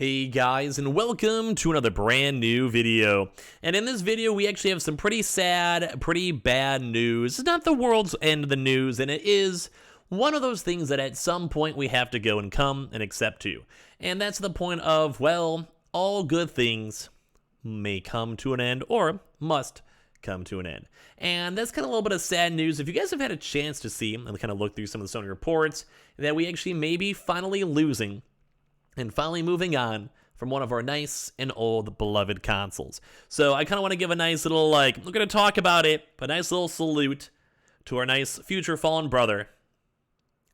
Hey guys, and welcome to another brand new video. And in this video, we actually have some pretty sad, pretty bad news. It's not the world's end of the news, and it is one of those things that at some point we have to go and come and accept to. And that's the point of, well, all good things may come to an end or must come to an end. And that's kind of a little bit of sad news. If you guys have had a chance to see and kind of look through some of the Sony reports, that we actually may be finally losing and finally moving on from one of our nice and old beloved consoles. So I kind of want to give a nice little, we're going to talk about it, a nice little salute to our nice future fallen brother,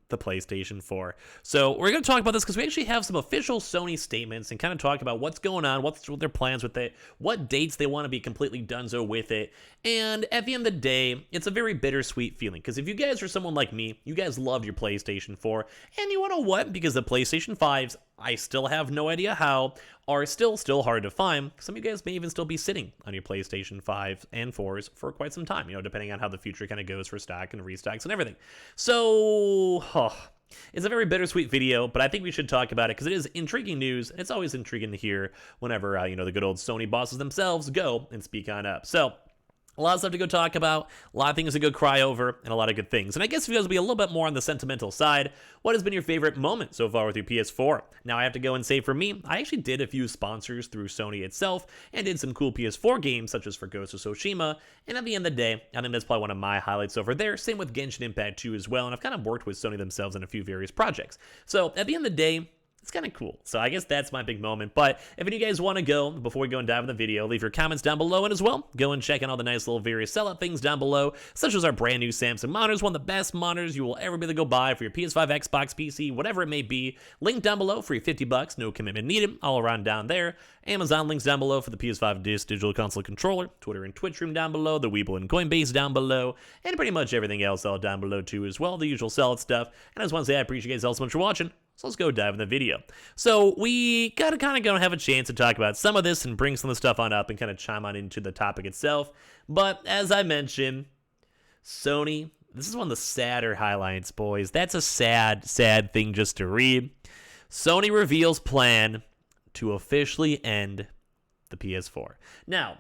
the PlayStation 4. So we're going to talk about this because we actually have some official Sony statements and kind of talk about what's going on, what's their plans with it, what dates they want to be completely donezo with it. And at the end of the day, it's a very bittersweet feeling because if you guys are someone like me, you guys loved your PlayStation 4, and you know what? Because the PlayStation 5s, I still have no idea how, are still hard to find. Some of you guys may even still be sitting on your PlayStation 5 and 4s for quite some time, depending on how the future kind of goes for stock and restocks and everything. So, it's a very bittersweet video, but I think we should talk about it because it is intriguing news, and it's always intriguing to hear whenever, the good old Sony bosses themselves go and speak on up. So, a lot of stuff to go talk about, a lot of things to go cry over, and a lot of good things. And I guess if you guys will be a little bit more on the sentimental side, what has been your favorite moment so far with your PS4? Now, I have to go and say for me, I actually did a few sponsors through Sony itself, and did some cool PS4 games, such as for Ghost of Tsushima, and at the end of the day, I think that's probably one of my highlights over there. Same with Genshin Impact 2 as well, and I've kind of worked with Sony themselves on a few various projects. So, at the end of the day, it's kind of cool. So I guess that's my big moment. But if any of you guys want to go, before we go and dive in the video, leave your comments down below, and as well, go and check out all the nice little various sellout things down below, such as our brand new Samsung monitors, one of the best monitors you will ever be able to go buy for your PS5, Xbox, PC, whatever it may be. Link down below for your $50, no commitment needed, all around down there. Amazon links down below for the PS5 Digital Console Controller, Twitter and Twitch room down below, the Weeble and Coinbase down below, and pretty much everything else all down below too as well, the usual sellout stuff. And I just want to say I appreciate you guys all so much for watching. So let's go dive in the video. So we gotta kind of go and have a chance to talk about some of this and bring some of the stuff on up and kind of chime on into the topic itself. But as I mentioned, Sony, this is one of the sadder highlights, boys. That's a sad thing just to read. Sony reveals plan to officially end the PS4. Now,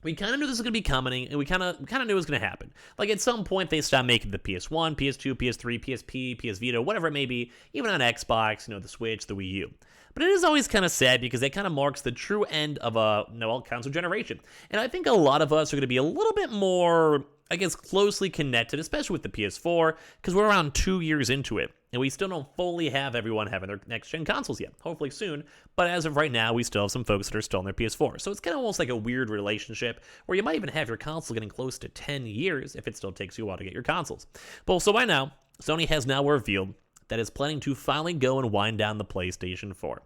we kind of knew this was going to be coming, and we kind of knew it was going to happen. Like, at some point, they stopped making the PS1, PS2, PS3, PSP, PS Vita, whatever it may be, even on Xbox, the Switch, the Wii U. But it is always kind of sad because it kind of marks the true end of a console generation. And I think a lot of us are going to be a little bit more, I guess, closely connected, especially with the PS4, because we're around 2 years into it. And we still don't fully have everyone having their next-gen consoles yet. Hopefully soon. But as of right now, we still have some folks that are still on their PS4. So it's kind of almost like a weird relationship where you might even have your console getting close to 10 years if it still takes you a while to get your consoles. But so by now, Sony has now revealed that it's planning to finally go and wind down the PlayStation 4.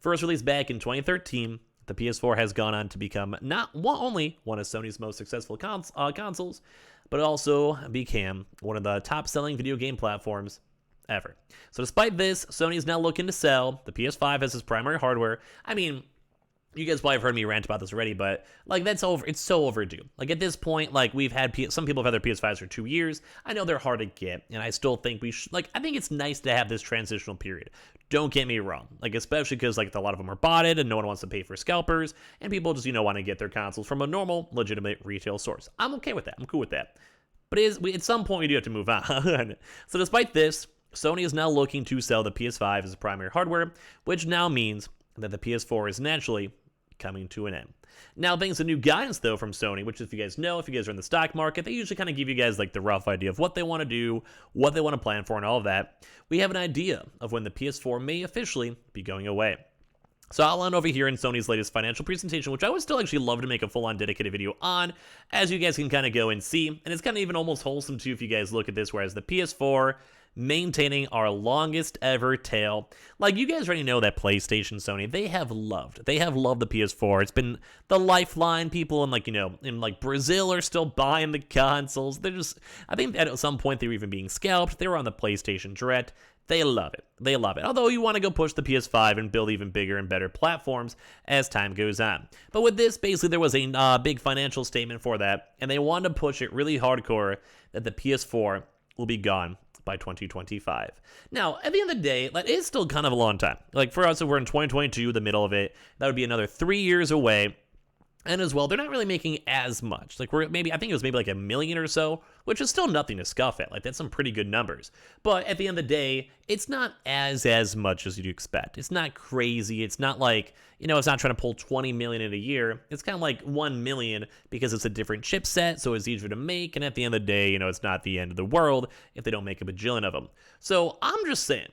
First released back in 2013, the PS4 has gone on to become not only one of Sony's most successful consoles, but it also became one of the top-selling video game platforms ever. So despite this, Sony is now looking to sell the PS5 as its primary hardware. I mean, you guys probably have heard me rant about this already, but that's over. It's so overdue. At this point, we've had some people have had their PS5s for 2 years. I know they're hard to get, and I still think we should. I think it's nice to have this transitional period. Don't get me wrong. Especially because a lot of them are botted, and no one wants to pay for scalpers, and people just want to get their consoles from a normal, legitimate retail source. I'm okay with that. I'm cool with that. But at some point we do have to move on. So despite this, Sony is now looking to sell the PS5 as a primary hardware, which now means that the PS4 is naturally coming to an end. Now, thanks to new guidance, though, from Sony, which if you guys know, if you guys are in the stock market, they usually kind of give you guys the rough idea of what they want to do, what they want to plan for, and all of that. We have an idea of when the PS4 may officially be going away. So I'll end over here in Sony's latest financial presentation, which I would still actually love to make a full-on dedicated video on, as you guys can kind of go and see. And it's kind of even almost wholesome, too, if you guys look at this, whereas the PS4 maintaining our longest ever tail. You guys already know that PlayStation, Sony, they have loved the PS4. It's been the lifeline. People in Brazil are still buying the consoles. I think at some point they were even being scalped. They were on the PlayStation Direct. They love it. Although you want to go push the PS5 and build even bigger and better platforms as time goes on. But with this, basically, there was a big financial statement for that, and they wanted to push it really hardcore that the PS4 will be gone by 2025. Now, at the end of the day, that is still kind of a long time. Like for us, if we're in 2022, the middle of it, that would be another 3 years away. And as well, they're not really making as much. Like I think it was maybe like $1 million or so, which is still nothing to scoff at. Like that's some pretty good numbers. But at the end of the day, it's not as much as you'd expect. It's not crazy. It's not like, it's not trying to pull 20 million in a year. It's kind of like 1 million because it's a different chipset, so it's easier to make. And at the end of the day, it's not the end of the world if they don't make a bajillion of them. So I'm just saying,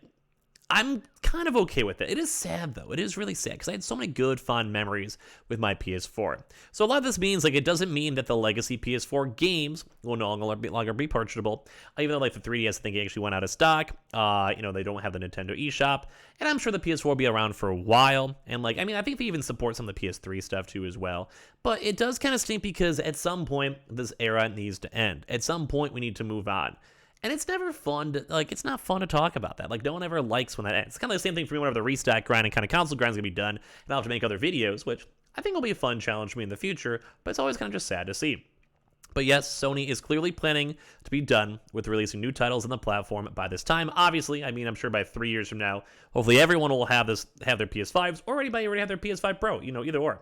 I'm kind of okay with it. It is sad, though. It is really sad because I had so many good, fond memories with my PS4. So a lot of this means, it doesn't mean that the legacy PS4 games will no longer be purchasable. Even though, the 3DS, I think it actually went out of stock. They don't have the Nintendo eShop. And I'm sure the PS4 will be around for a while. And, I think they even support some of the PS3 stuff, too, as well. But it does kind of stink because at some point, this era needs to end. At some point, we need to move on. And it's never fun to, it's not fun to talk about that. No one ever likes when that ends. It's kind of the same thing for me whenever the restock grind and kind of console grind is going to be done, and I'll have to make other videos, which I think will be a fun challenge for me in the future, but it's always kind of just sad to see. But yes, Sony is clearly planning to be done with releasing new titles on the platform by this time. Obviously, I'm sure by 3 years from now, hopefully everyone will have their PS5s, or already have their PS5 Pro, either or.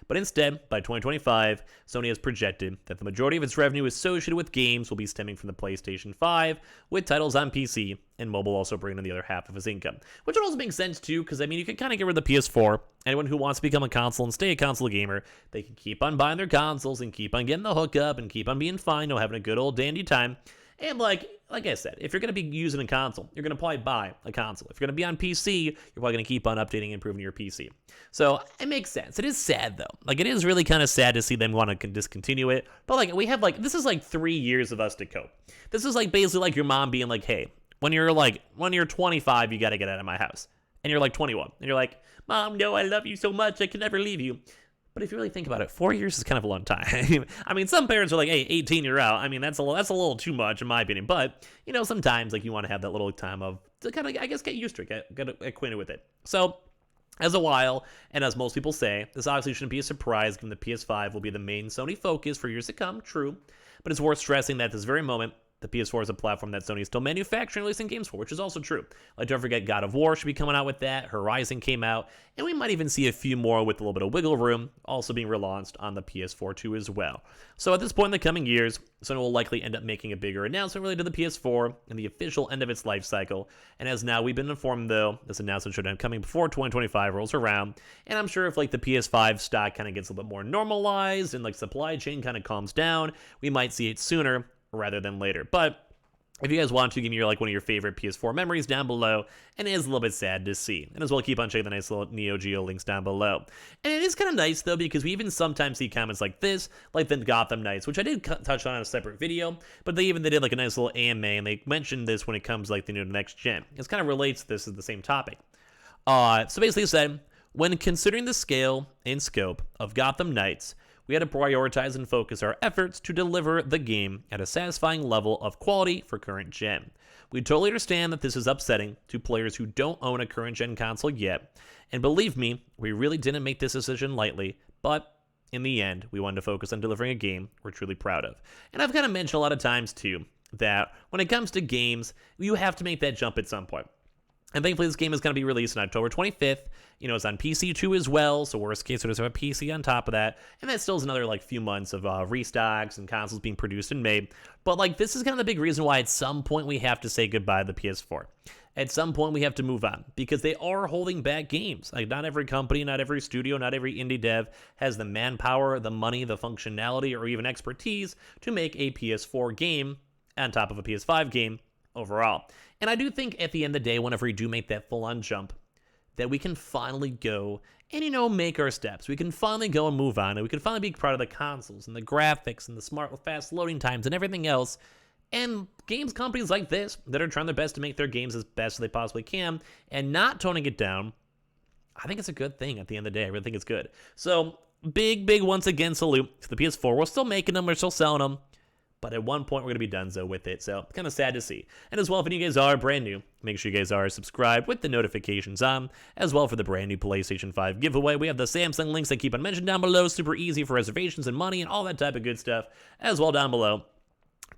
But instead, by 2025, Sony has projected that the majority of its revenue associated with games will be stemming from the PlayStation 5, with titles on PC and mobile also bringing in the other half of its income. Which would also make sense too, because you can kind of get rid of the PS4. Anyone who wants to become a console and stay a console gamer, they can keep on buying their consoles and keep on getting the hookup and keep on being fine, having a good old dandy time. And like I said, if you're going to be using a console, you're going to probably buy a console. If you're going to be on PC, you're probably going to keep on updating and improving your PC. So it makes sense. It is sad, though. It is really kind of sad to see them want to discontinue it. But we have this is 3 years of us to cope. This is basically your mom being hey, when you're 25, you got to get out of my house. And you're 21. And you're like, Mom, no, I love you so much. I can never leave you. But if you really think about it, 4 years is kind of a long time. Some parents are hey, 18, you're out. That's a little too much in my opinion. But, sometimes you want to have that little time to kind of, I guess, get used to it, get acquainted with it. So, as a while, and as most people say, this obviously shouldn't be a surprise given the PS5 will be the main Sony focus for years to come, true. But it's worth stressing that at this very moment, the PS4 is a platform that Sony is still manufacturing and releasing games for, which is also true. Don't forget, God of War should be coming out with that, Horizon came out, and we might even see a few more with a little bit of wiggle room also being relaunched on the PS4 too as well. So at this point in the coming years, Sony will likely end up making a bigger announcement related to the PS4 and the official end of its life cycle. And as now we've been informed, though, this announcement should end coming before 2025 rolls around. And I'm sure if the PS5 stock kind of gets a little bit more normalized and supply chain kind of calms down, we might see it sooner rather than later. But if you guys want to, give me your one of your favorite PS4 memories down below, and it is a little bit sad to see. And as well, keep on checking the nice little Neo Geo links down below. And it is kind of nice, though, because we even sometimes see comments like this, like the Gotham Knights, which I did touch on in a separate video, but they did a nice little AMA, and they mentioned this when it comes the next gen. It kind of relates to this as the same topic. So basically it said, when considering the scale and scope of Gotham Knights, we had to prioritize and focus our efforts to deliver the game at a satisfying level of quality for current gen. We totally understand that this is upsetting to players who don't own a current gen console yet, and believe me, we really didn't make this decision lightly, but in the end, we wanted to focus on delivering a game we're truly proud of. And I've kind of mentioned a lot of times too, that when it comes to games, you have to make that jump at some point. And thankfully, this game is going to be released on October 25th. It's on PC too as well, so worst case, we'll just have a PC on top of that. And that still is another few months of restocks and consoles being produced and made. But this is kind of the big reason why at some point we have to say goodbye to the PS4. At some point we have to move on because they are holding back games. Not every company, not every studio, not every indie dev has the manpower, the money, the functionality, or even expertise to make a PS4 game on top of a PS5 game overall. And I do think at the end of the day, whenever we do make that full-on jump, that we can finally go and, make our steps. We can finally go and move on, and we can finally be proud of the consoles and the graphics and the smart, fast loading times and everything else. And games companies like this that are trying their best to make their games as best as they possibly can and not toning it down, I think it's a good thing at the end of the day. I really think it's good. So, big, once again, salute to the PS4. We're still making them. We're still selling them. But at one point, we're going to be donezo with it, so kind of sad to see. And as well, if any of you guys are brand new, make sure you guys are subscribed with the notifications on. As well, for the brand new PlayStation 5 giveaway, we have the Samsung links that keep on mentioned down below. Super easy for reservations and money and all that type of good stuff. As well, down below,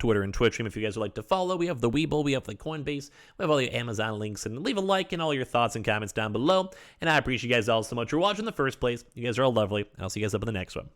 Twitter and Twitch stream if you guys would like to follow. We have the Webull, we have the Coinbase, we have all the Amazon links, and leave a like and all your thoughts and comments down below. And I appreciate you guys all so much for watching in the first place. You guys are all lovely, and I'll see you guys up in the next one.